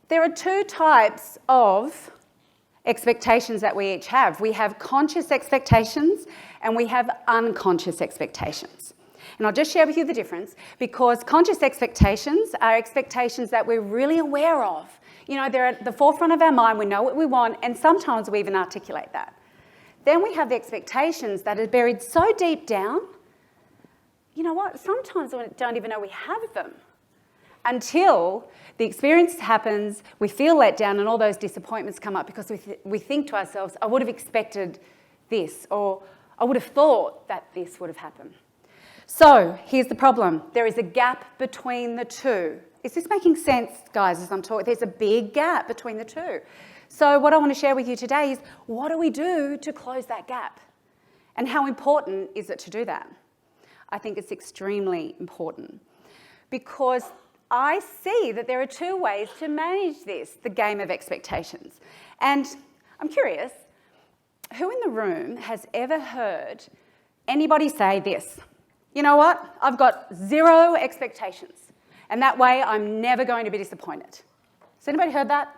There are two types of expectations that we each have. We have conscious expectations and we have unconscious expectations. And I'll just share with you the difference, because conscious expectations are expectations that we're really aware of. You know, they're at the forefront of our mind, we know what we want, and sometimes we even articulate that. Then we have the expectations that are buried so deep down, you know what, sometimes we don't even know we have them until the experience happens, we feel let down, and all those disappointments come up because we think to ourselves, I would have expected this, or I would have thought that this would have happened. So here's the problem. There is a gap between the two. Is this making sense, guys, as I'm talking? There's a big gap between the two. So what I want to share with you today is, what do we do to close that gap? And how important is it to do that? I think it's extremely important, because I see that there are two ways to manage this, the game of expectations. And I'm curious, who in the room has ever heard anybody say this? You know what? I've got zero expectations, and that way I'm never going to be disappointed. Has anybody heard that?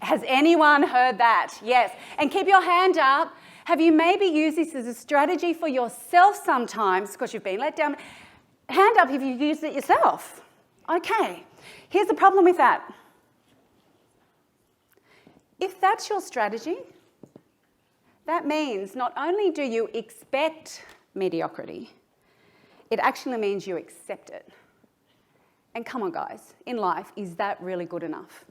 Has anyone heard that? Yes. And keep your hand up. Have you maybe used this as a strategy for yourself sometimes because you've been let down? Hand up if you've used it yourself. Okay. Here's the problem with that. If that's your strategy, that means not only do you expect mediocrity, it actually means you accept it. And come on, guys, in life, is that really good enough?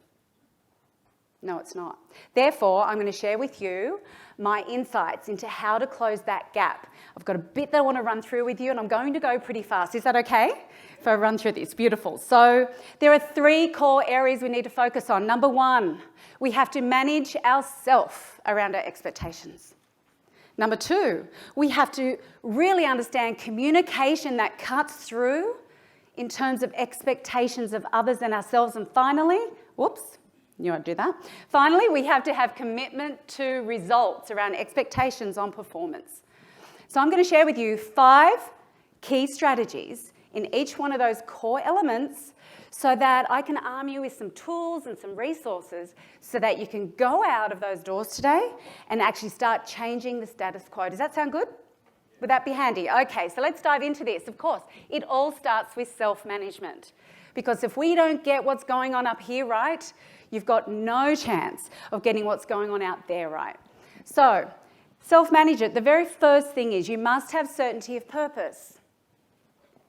No, it's not. Therefore, I'm going to share with you my insights into how to close that gap. I've got a bit that I want to run through with you, and I'm going to go pretty fast. Is that okay if I run through this? Beautiful. So there are three core areas we need to focus on. Number one, we have to manage ourselves around our expectations. Number two, we have to really understand communication that cuts through in terms of expectations of others and ourselves. And finally, knew I'd do that. Finally, we have to have commitment to results around expectations on performance. So I'm going to share with you 5 key strategies in each one of those core elements so that I can arm you with some tools and some resources so that you can go out of those doors today and actually start changing the status quo. Does that sound good? Would that be handy? Okay, so let's dive into this. Of course, it all starts with self-management, because if we don't get what's going on up here right, you've got no chance of getting what's going on out there right. So, self-manage it. The very first thing is you must have certainty of purpose.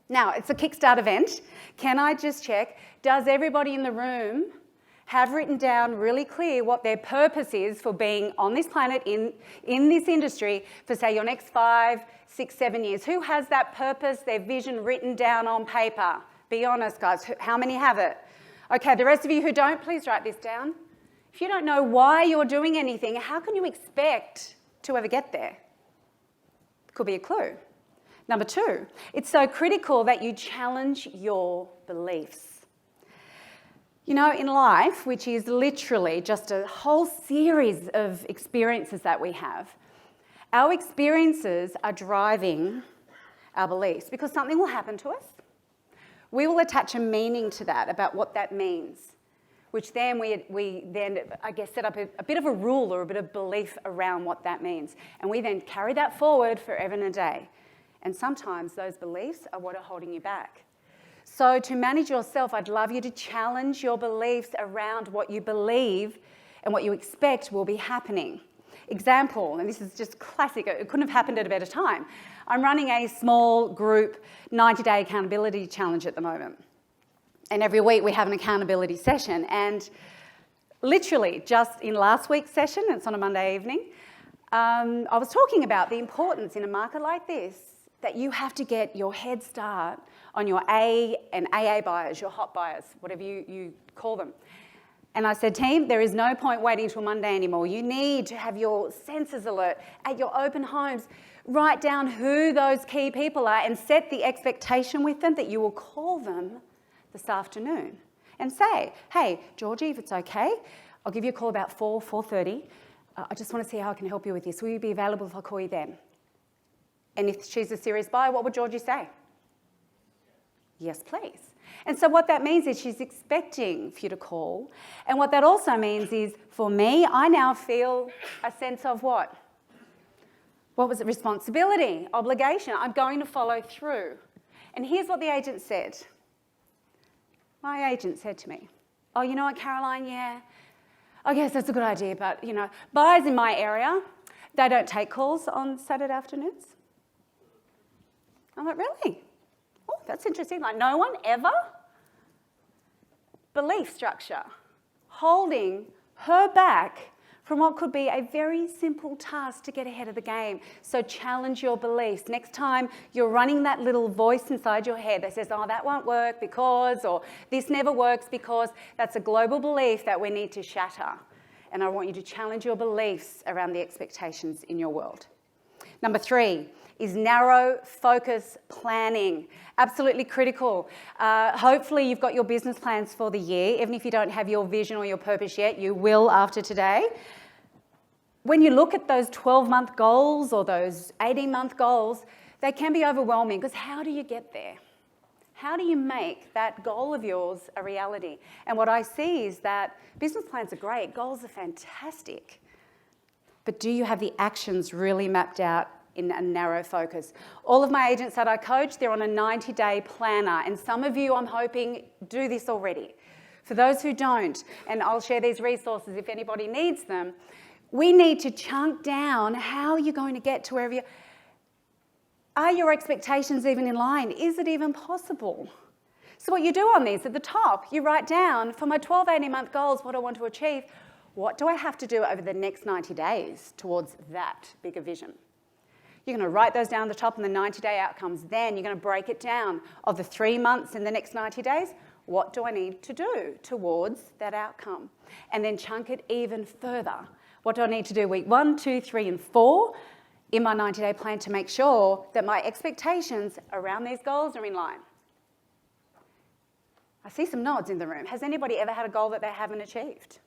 Now, it's a Kickstart event. Can I just check, does everybody in the room have written down really clear what their purpose is for being on this planet, in this industry, for, say, your next 5, 6, 7 years? Who has that purpose, their vision written down on paper? Be honest, guys. How many have it? Okay, the rest of you who don't, please write this down. If you don't know why you're doing anything, how can you expect to ever get there? Could be a clue. Number 2, it's so critical that you challenge your beliefs. You know, in life, which is literally just a whole series of experiences that we have, our experiences are driving our beliefs because something will happen to us. We will attach a meaning to that about what that means, which then we then, I guess, set up a bit of a rule or a bit of belief around what that means. And we then carry that forward forever and a day. And sometimes those beliefs are what are holding you back. So to manage yourself, I'd love you to challenge your beliefs around what you believe and what you expect will be happening. Example, and this is just classic, it couldn't have happened at a better time. I'm running a small group 90-day accountability challenge at the moment. And every week we have an accountability session. And literally just in last week's session, it's on a Monday evening, I was talking about the importance in a market like this that you have to get your head start on your A and AA buyers, your hot buyers, whatever you call them. And I said, team, there is no point waiting till Monday anymore. You need to have your senses alert at your open homes. Write down who those key people are and set the expectation with them that you will call them this afternoon and say, hey, Georgie, if it's okay, I'll give you a call about 4:30. I just want to see how I can help you with this. Will you be available if I call you then? And if she's a serious buyer, what would Georgie say? Yes, please. And so what that means is she's expecting for you to call. And what that also means is, for me, I now feel a sense of what? What was it? Responsibility, obligation. I'm going to follow through. And here's what the agent said. My agent said to me, oh, you know what, Caroline, yeah, I guess that's a good idea, but, you know, buyers in my area, they don't take calls on Saturday afternoons. I'm like, really? Oh, that's interesting. Like, no one ever? Belief structure, holding her back from what could be a very simple task to get ahead of the game. So challenge your beliefs. Next time you're running that little voice inside your head that says, oh, that won't work because, or this never works because, that's a global belief that we need to shatter. And I want you to challenge your beliefs around the expectations in your world. Number 3 is narrow focus planning. Absolutely critical. Hopefully you've got your business plans for the year. Even if you don't have your vision or your purpose yet, you will after today. When you look at those 12-month goals or those 18-month goals, they can be overwhelming because how do you get there? How do you make that goal of yours a reality? And what I see is that business plans are great, goals are fantastic, but do you have the actions really mapped out in a narrow focus? All of my agents that I coach, they're on a 90-day planner, and some of you, I'm hoping, do this already. For those who don't, and I'll share these resources if anybody needs them, we need to chunk down how you're going to get to wherever you are. Your expectations even in line? Is it even possible? So what you do on these, at the top, you write down, for my 12, 18-month goals, what I want to achieve, what do I have to do over the next 90 days towards that bigger vision? You're going to write those down at the top and the 90-day outcomes. Then you're going to break it down. Of the 3 months in the next 90 days, what do I need to do towards that outcome? And then chunk it even further. What do I need to do week 1, 2, 3, and 4 in my 90-day plan to make sure that my expectations around these goals are in line? I see some nods in the room. Has anybody ever had a goal that they haven't achieved?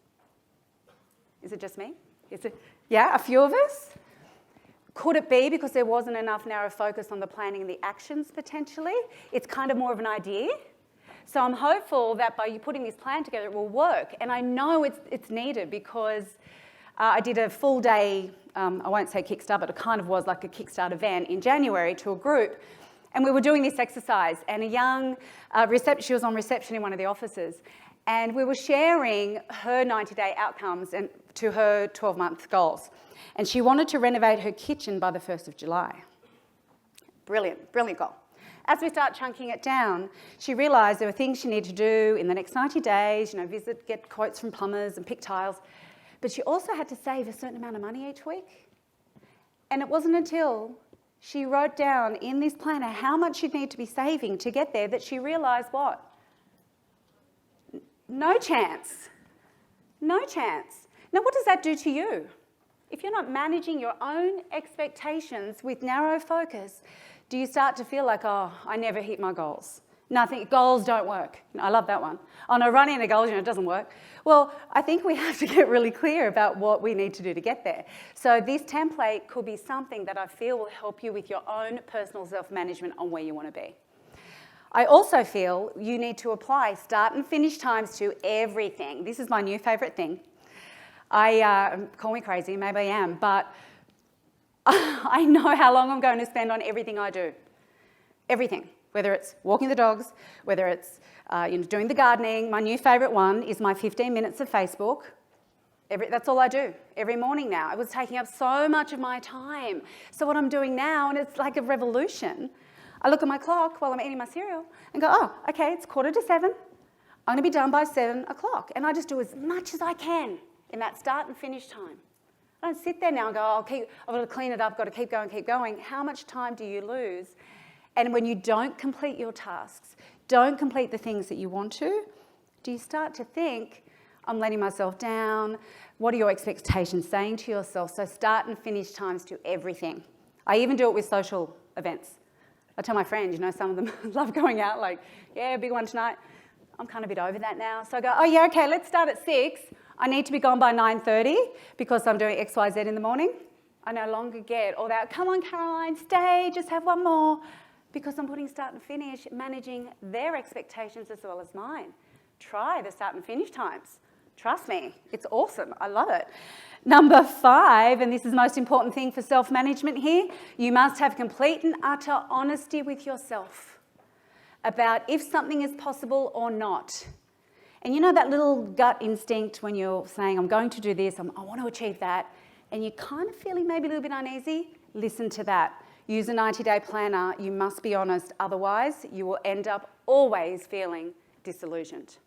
Is it just me? Is it? Yeah, a few of us? Could it be because there wasn't enough narrow focus on the planning and the actions potentially? It's kind of more of an idea. So I'm hopeful that by you putting this plan together, it will work. And I know it's needed because I did a full day, I won't say Kickstart, but it kind of was like a Kickstart event in January to a group. And we were doing this exercise, and a young she was on reception in one of the offices, and we were sharing her 90-day outcomes and to her 12-month goals. And she wanted to renovate her kitchen by the 1st of July. Brilliant, brilliant goal. As we start chunking it down, she realised there were things she needed to do in the next 90 days, get quotes from plumbers and pick tiles. But she also had to save a certain amount of money each week. And it wasn't until she wrote down in this planner how much she'd need to be saving to get there that she realised what? No chance. No chance. Now, what does that do to you? If you're not managing your own expectations with narrow focus, do you start to feel like, oh, I never hit my goals? Nothing, goals don't work. I love that one. Oh no, running into goals, it doesn't work. Well, I think we have to get really clear about what we need to do to get there. So this template could be something that I feel will help you with your own personal self-management on where you want to be. I also feel you need to apply start and finish times to everything. This is my new favourite thing. Call me crazy, maybe I am, but I know how long I'm going to spend on everything I do. Everything. Whether it's walking the dogs, whether it's doing the gardening. My new favourite one is my 15 minutes of Facebook. That's all I do every morning now. It was taking up so much of my time. So what I'm doing now, and it's like a revolution, I look at my clock while I'm eating my cereal and go, oh, okay, it's 7:15. I'm going to be done by 7 o'clock. And I just do as much as I can in that start and finish time. I don't sit there now and go, I've got to clean it up, got to keep going. How much time do you lose? And when you don't complete your tasks, don't complete the things that you want to, do you start to think, I'm letting myself down? What are your expectations saying to yourself? So start and finish times to everything. I even do it with social events. I tell my friends, some of them love going out, like, yeah, big one tonight. I'm kind of a bit over that now. So I go, oh yeah, okay, let's start at 6. I need to be gone by 9:30 because I'm doing X, Y, Z in the morning. I no longer get all that, come on, Caroline, stay, just have one more. because I'm putting start and finish, managing their expectations as well as mine. Try the start and finish times. Trust me, it's awesome. I love it. Number 5, and this is the most important thing for self-management here, you must have complete and utter honesty with yourself about if something is possible or not. And you know that little gut instinct when you're saying, I'm going to do this, I want to achieve that, and you're kind of feeling maybe a little bit uneasy? Listen to that. Use a 90-day planner. You must be honest. Otherwise, you will end up always feeling disillusioned.